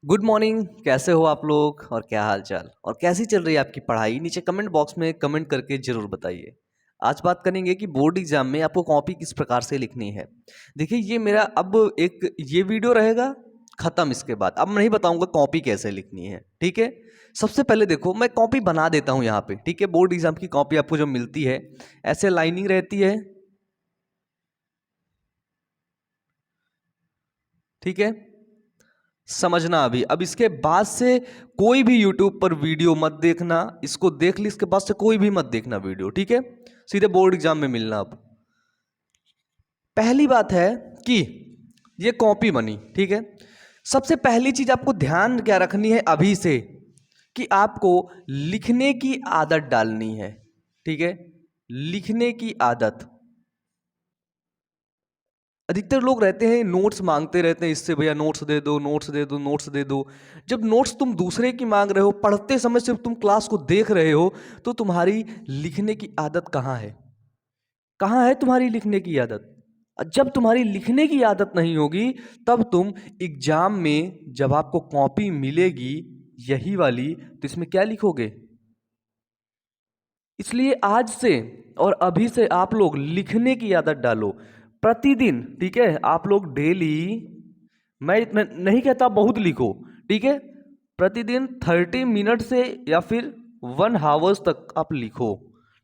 Good morning. कैसे हो आप लोग और क्या हाल चाल और कैसी चल रही है आपकी पढ़ाई? नीचे कमेंट बॉक्स में कमेंट करके जरूर बताइए। आज बात करेंगे कि बोर्ड एग्जाम में आपको कॉपी किस प्रकार से लिखनी है। देखिए, ये मेरा अब एक ये वीडियो रहेगा खत्म। इसके बाद अब मैं नहीं बताऊंगा कॉपी कैसे लिखनी है, ठीक है। सबसे पहले देखो, मैं कॉपी बना देता हूँ यहाँ पे, ठीक है। बोर्ड एग्जाम की कॉपी आपको जो मिलती है ऐसे लाइनिंग रहती है, ठीक है। समझना अभी, अब इसके बाद से कोई भी यूट्यूब पर वीडियो मत देखना। इसको देख ली, इसके बाद से कोई भी मत देखना वीडियो, ठीक है। सीधे बोर्ड एग्जाम में मिलना। अब पहली बात है कि ये कॉपी बनी, ठीक है। सबसे पहली चीज आपको ध्यान क्या रखनी है अभी से, कि आपको लिखने की आदत डालनी है, ठीक है। लिखने की आदत। अधिकतर लोग रहते हैं नोट्स मांगते रहते हैं, इससे भैया नोट्स दे दो, नोट्स दे दो, नोट्स दे दो। जब नोट्स तुम दूसरे की मांग रहे हो, पढ़ते समय सिर्फ तुम क्लास को देख रहे हो, तो तुम्हारी लिखने की आदत कहाँ है? कहाँ है तुम्हारी लिखने की आदत? जब तुम्हारी लिखने की आदत नहीं होगी, तब तुम एग्जाम में जब आपको कॉपी मिलेगी यही वाली, तो इसमें क्या लिखोगे? इसलिए आज से और अभी से आप लोग लिखने की आदत डालो प्रतिदिन, ठीक है। आप लोग डेली, मैं इतना नहीं कहता बहुत लिखो, ठीक है। प्रतिदिन 30 मिनट से या फिर 1 आवर्स तक आप लिखो,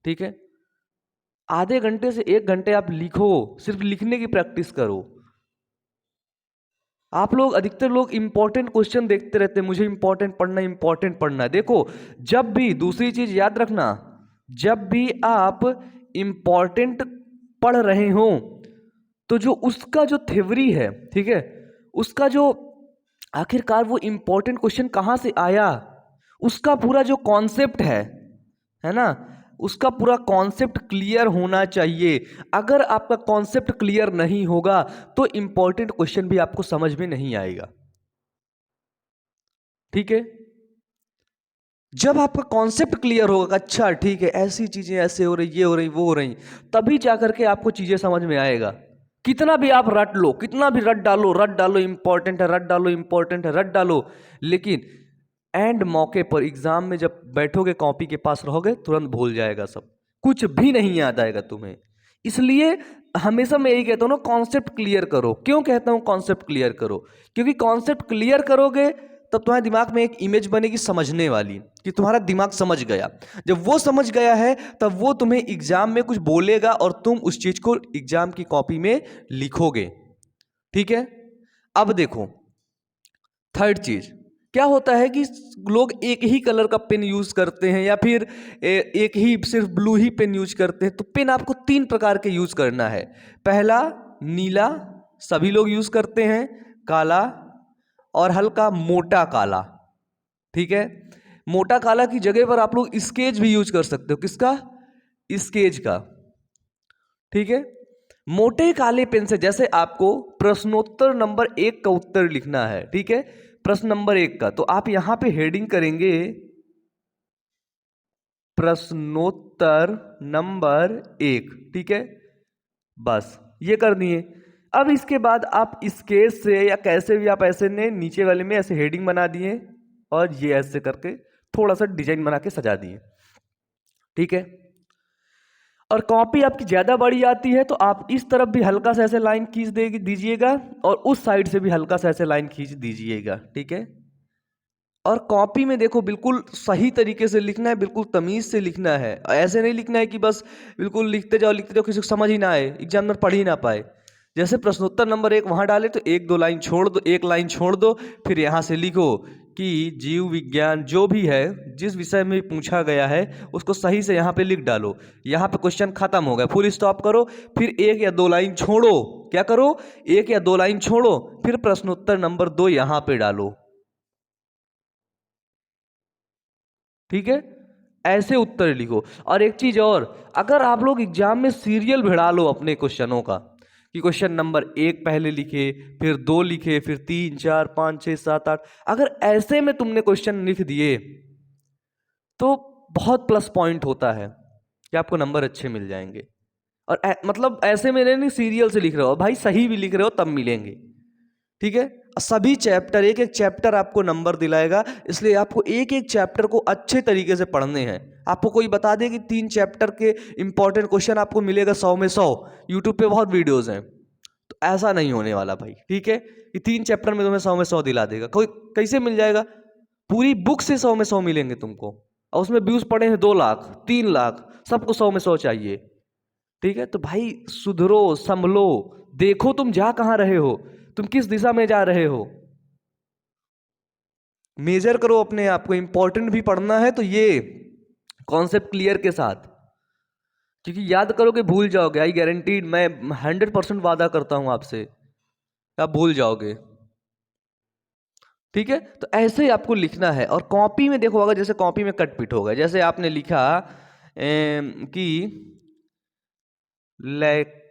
ठीक है। आधे घंटे से 1 घंटे आप लिखो, सिर्फ लिखने की प्रैक्टिस करो। आप लोग, अधिकतर लोग इंपॉर्टेंट क्वेश्चन देखते रहते हैं, मुझे इंपॉर्टेंट पढ़ना है, इंपॉर्टेंट पढ़ना है। देखो, जब भी, दूसरी चीज याद रखना, जब भी आप इंपॉर्टेंट पढ़ रहे हो, तो जो उसका जो थ्योरी है, ठीक है, उसका जो आखिरकार वो इंपॉर्टेंट क्वेश्चन कहाँ से आया, उसका पूरा जो कॉन्सेप्ट है ना, उसका पूरा कॉन्सेप्ट क्लियर होना चाहिए। अगर आपका कॉन्सेप्ट क्लियर नहीं होगा तो इंपॉर्टेंट क्वेश्चन भी आपको समझ में नहीं आएगा, ठीक है। जब आपका कॉन्सेप्ट क्लियर होगा, अच्छा ठीक है, ऐसी चीजें ऐसे हो रही, ये हो रही, वो हो रही, तभी जाकर के आपको चीजें समझ में आएगा। कितना भी आप रट लो, कितना भी रट डालो, रट डालो इंपॉर्टेंट है, रट डालो इंपॉर्टेंट है, रट डालो, लेकिन एंड मौके पर एग्जाम में जब बैठोगे, कॉपी के पास रहोगे, तुरंत भूल जाएगा सब, कुछ भी नहीं याद आएगा तुम्हें। इसलिए हमेशा मैं यही कहता हूँ ना, कॉन्सेप्ट क्लियर करो। क्यों कहता हूँ कॉन्सेप्ट क्लियर करो? क्योंकि कॉन्सेप्ट क्लियर करोगे तब तुम्हारे दिमाग में एक इमेज बनेगी समझने वाली, कि तुम्हारा दिमाग समझ गया। जब वो समझ गया है, तब वो तुम्हें एग्जाम में कुछ बोलेगा और तुम उस चीज को एग्जाम की कॉपी में लिखोगे, ठीक है। अब देखो, थर्ड चीज क्या होता है कि लोग एक ही कलर का पेन यूज करते हैं, या फिर एक ही सिर्फ ब्लू ही पेन यूज करते हैं। तो पेन आपको 3 प्रकार के यूज करना है। पहला नीला, सभी लोग यूज करते हैं। काला, और हल्का मोटा काला, ठीक है। मोटा काला की जगह पर आप लोग स्केच भी यूज कर सकते हो। किसका? स्केच का, ठीक है। मोटे काले पेन से, जैसे आपको प्रश्नोत्तर नंबर 1 का उत्तर लिखना है, ठीक है, प्रश्न नंबर 1 का, तो आप यहां पे हेडिंग करेंगे प्रश्नोत्तर नंबर 1, ठीक है। बस ये कर दिए। अब इसके बाद आप स्केच से या कैसे भी आप ऐसे ने नीचे वाले में ऐसे हेडिंग बना दिए, और ये ऐसे करके थोड़ा सा डिजाइन बना के सजा दिए, ठीक है। और कॉपी आपकी ज्यादा बड़ी आती है तो आप इस तरफ भी हल्का सा ऐसे लाइन खींच दीजिएगा, और उस साइड से भी हल्का सा ऐसे लाइन खींच दीजिएगा, ठीक है। और कॉपी में देखो, बिल्कुल सही तरीके से लिखना है, बिल्कुल तमीज से लिखना है। ऐसे नहीं लिखना है कि बस बिल्कुल लिखते जाओ, किसी को समझ ही ना आए, एग्जामिनर पढ़ ही ना पाए। जैसे प्रश्नोत्तर नंबर 1 वहां डाले तो 1-2 लाइन छोड़ दो, 1 लाइन छोड़ दो, फिर यहां से लिखो कि जीव विज्ञान जो भी है, जिस विषय में पूछा गया है उसको सही से यहाँ पे लिख डालो। यहाँ पे क्वेश्चन खत्म हो गया, फुल स्टॉप करो, फिर 1 या 2 लाइन छोड़ो। क्या करो? 1 या 2 लाइन छोड़ो, फिर प्रश्नोत्तर नंबर 2 यहाँ पे डालो, ठीक है। ऐसे उत्तर लिखो। और एक चीज और, अगर आप लोग एग्जाम में सीरियल भिड़ा लो अपने क्वेश्चनों का, कि क्वेश्चन नंबर 1 पहले लिखे, फिर 2 लिखे, फिर 3, 4, 5, 6, 7, 8, अगर ऐसे में तुमने क्वेश्चन लिख दिए तो बहुत प्लस पॉइंट होता है कि आपको नंबर अच्छे मिल जाएंगे। और मतलब ऐसे में नहीं, सीरियल से लिख रहे हो भाई, सही भी लिख रहे हो तब मिलेंगे, ठीक है। सभी चैप्टर, एक एक चैप्टर आपको नंबर दिलाएगा, इसलिए आपको एक एक चैप्टर को अच्छे तरीके से पढ़ने हैं। आपको कोई बता दे कि 3 चैप्टर के इंपॉर्टेंट क्वेश्चन आपको मिलेगा 100 में 100, यूट्यूब पे बहुत वीडियोस हैं, तो ऐसा नहीं होने वाला भाई, ठीक है। कि 3 चैप्टर में तुम्हें 100 में 100 दिला देगा, कोई कैसे मिल जाएगा? पूरी बुक से 100 में 100 मिलेंगे तुमको, और उसमें व्यूज पड़े हैं 2 लाख 3 लाख, सबको 100 में 100 चाहिए, ठीक है। तो भाई सुधरो, संभलो, देखो तुम जा कहां रहे हो, तुम किस दिशा में जा रहे हो, मेजर करो अपने आप को। इंपॉर्टेंट भी पढ़ना है तो ये कॉन्सेप्ट क्लियर के साथ, क्योंकि याद करोगे भूल जाओगे, आई गारंटीड, मैं 100% वादा करता हूं आपसे, आप भूल जाओगे, ठीक है। तो ऐसे ही आपको लिखना है। और कॉपी में देखो, अगर जैसे कॉपी में कट पिट होगा, जैसे आपने लिखा कि लैक्टोज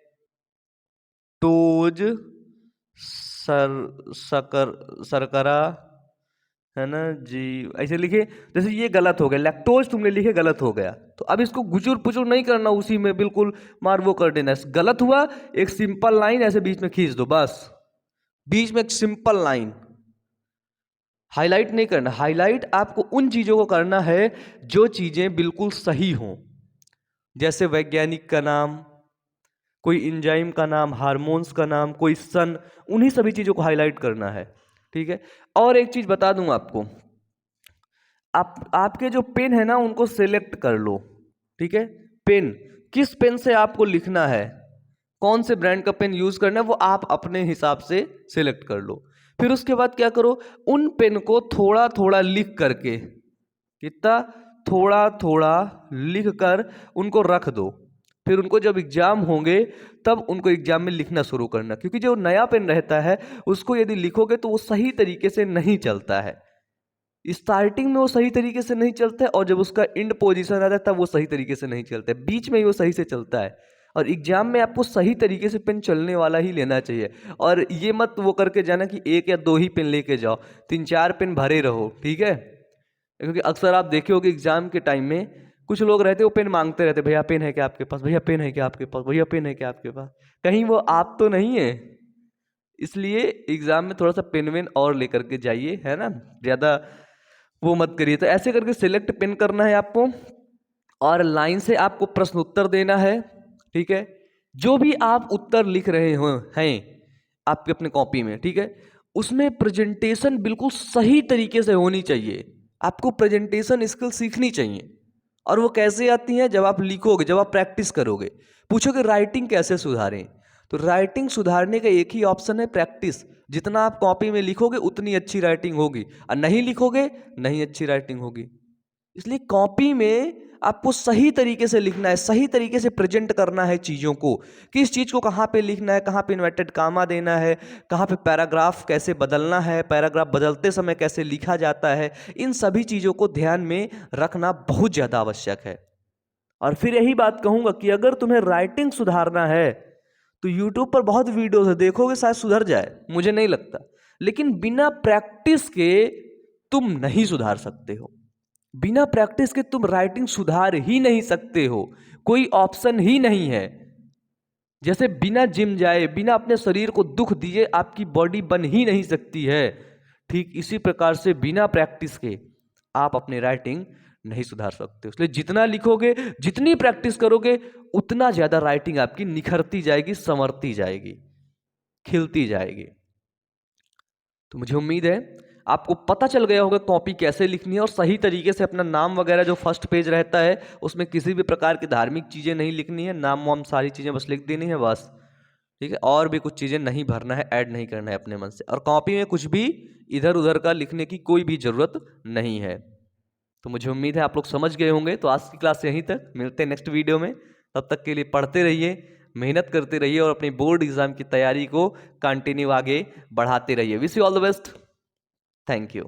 शर्करा, है ना जी, ऐसे लिखे, जैसे ये गलत हो गया, लैक्टोज तुमने लिखे गलत हो गया, तो अब इसको गुचुर पुचुर नहीं करना, उसी में बिल्कुल मार वो कर देना, गलत हुआ एक सिंपल लाइन ऐसे बीच में खींच दो, बस बीच में एक सिंपल लाइन, हाईलाइट नहीं करना। हाईलाइट आपको उन चीजों को करना है जो चीजें बिल्कुल सही हों, जैसे वैज्ञानिक का नाम, कोई इंजाइम का नाम, हार्मोन्स का नाम, कोई सन, उन्हीं सभी चीजों को हाईलाइट करना है, ठीक है। और एक चीज बता दूं आपको, आपके जो पेन है ना उनको सेलेक्ट कर लो, ठीक है। पेन, किस पेन से आपको लिखना है, कौन से ब्रांड का पेन यूज करना है, वो आप अपने हिसाब से सिलेक्ट कर लो। फिर उसके बाद क्या करो, उन पेन को थोड़ा थोड़ा लिख करके, कितना, थोड़ा थोड़ा लिख कर उनको रख दो। फिर उनको जब एग्जाम होंगे तब उनको एग्जाम में लिखना शुरू करना, क्योंकि जो नया पेन रहता है उसको यदि लिखोगे तो वो सही तरीके से नहीं चलता है, स्टार्टिंग में वो सही तरीके से नहीं चलता है, और जब उसका एंड पोजीशन आता है तब वो सही तरीके से नहीं चलता है, बीच में ही वो सही से चलता है। और एग्जाम में आपको सही तरीके से पेन चलने वाला ही लेना चाहिए, और ये मत वो करके जाना कि 1 या 2 ही पेन लेके जाओ, 3-4 पेन भरे रहो, ठीक है। क्योंकि अक्सर आप देखे होगे एग्जाम के टाइम में कुछ लोग रहते, वो पेन मांगते रहते, भैया पेन है क्या आपके पास, भैया पेन है क्या आपके पास, भैया पेन है क्या आपके पास, कहीं वो आप तो नहीं है। इसलिए एग्जाम में थोड़ा सा पेन वेन और लेकर के जाइए, है ना, ज्यादा वो मत करिए। तो ऐसे करके सिलेक्ट पेन करना है आपको, और लाइन से आपको प्रश्न उत्तर देना है, ठीक है। जो भी आप उत्तर लिख रहे हो हैं आपके अपने कॉपी में, ठीक है, उसमें प्रेजेंटेशन बिल्कुल सही तरीके से होनी चाहिए। आपको प्रेजेंटेशन स्किल सीखनी चाहिए, और वो कैसे आती है, जब आप लिखोगे, जब आप प्रैक्टिस करोगे। पूछोगे राइटिंग कैसे सुधारें, तो राइटिंग सुधारने का एक ही ऑप्शन है, प्रैक्टिस। जितना आप कॉपी में लिखोगे उतनी अच्छी राइटिंग होगी, और नहीं लिखोगे नहीं अच्छी राइटिंग होगी। इसलिए कॉपी में आपको सही तरीके से लिखना है, सही तरीके से प्रेजेंट करना है चीज़ों को, किस चीज़ को कहाँ पे लिखना है, कहाँ पे इन्वर्टेड कामा देना है, कहाँ पे पैराग्राफ कैसे बदलना है, पैराग्राफ बदलते समय कैसे लिखा जाता है, इन सभी चीज़ों को ध्यान में रखना बहुत ज़्यादा आवश्यक है। और फिर यही बात कहूँगा कि अगर तुम्हें राइटिंग सुधारना है तो यूट्यूब पर बहुत वीडियोस है, देखोगे शायद सुधर जाए, मुझे नहीं लगता, लेकिन बिना प्रैक्टिस के तुम नहीं सुधार सकते हो। बिना प्रैक्टिस के तुम राइटिंग सुधार ही नहीं सकते हो, कोई ऑप्शन ही नहीं है। जैसे बिना जिम जाए, बिना अपने शरीर को दुख दिए आपकी बॉडी बन ही नहीं सकती है, ठीक इसी प्रकार से बिना प्रैक्टिस के आप अपनी राइटिंग नहीं सुधार सकते। इसलिए जितना लिखोगे, जितनी प्रैक्टिस करोगे, उतना ज्यादा राइटिंग आपकी निखरती जाएगी, संवरती जाएगी, खिलती जाएगी। तो मुझे उम्मीद है आपको पता चल गया होगा कॉपी कैसे लिखनी है, और सही तरीके से अपना नाम वगैरह जो फर्स्ट पेज रहता है उसमें किसी भी प्रकार की धार्मिक चीज़ें नहीं लिखनी है, नाम वाम सारी चीज़ें बस लिख देनी है बस, ठीक है। और भी कुछ चीज़ें नहीं भरना है, ऐड नहीं करना है अपने मन से, और कॉपी में कुछ भी इधर उधर का लिखने की कोई भी ज़रूरत नहीं है। तो मुझे उम्मीद है आप लोग समझ गए होंगे। तो आज की क्लास यहीं तक, मिलते हैं नेक्स्ट वीडियो में। तब तक के लिए पढ़ते रहिए, मेहनत करते रहिए, और अपनी बोर्ड एग्जाम की तैयारी को कंटिन्यू आगे बढ़ाते रहिए। Wish you all the best, thank you.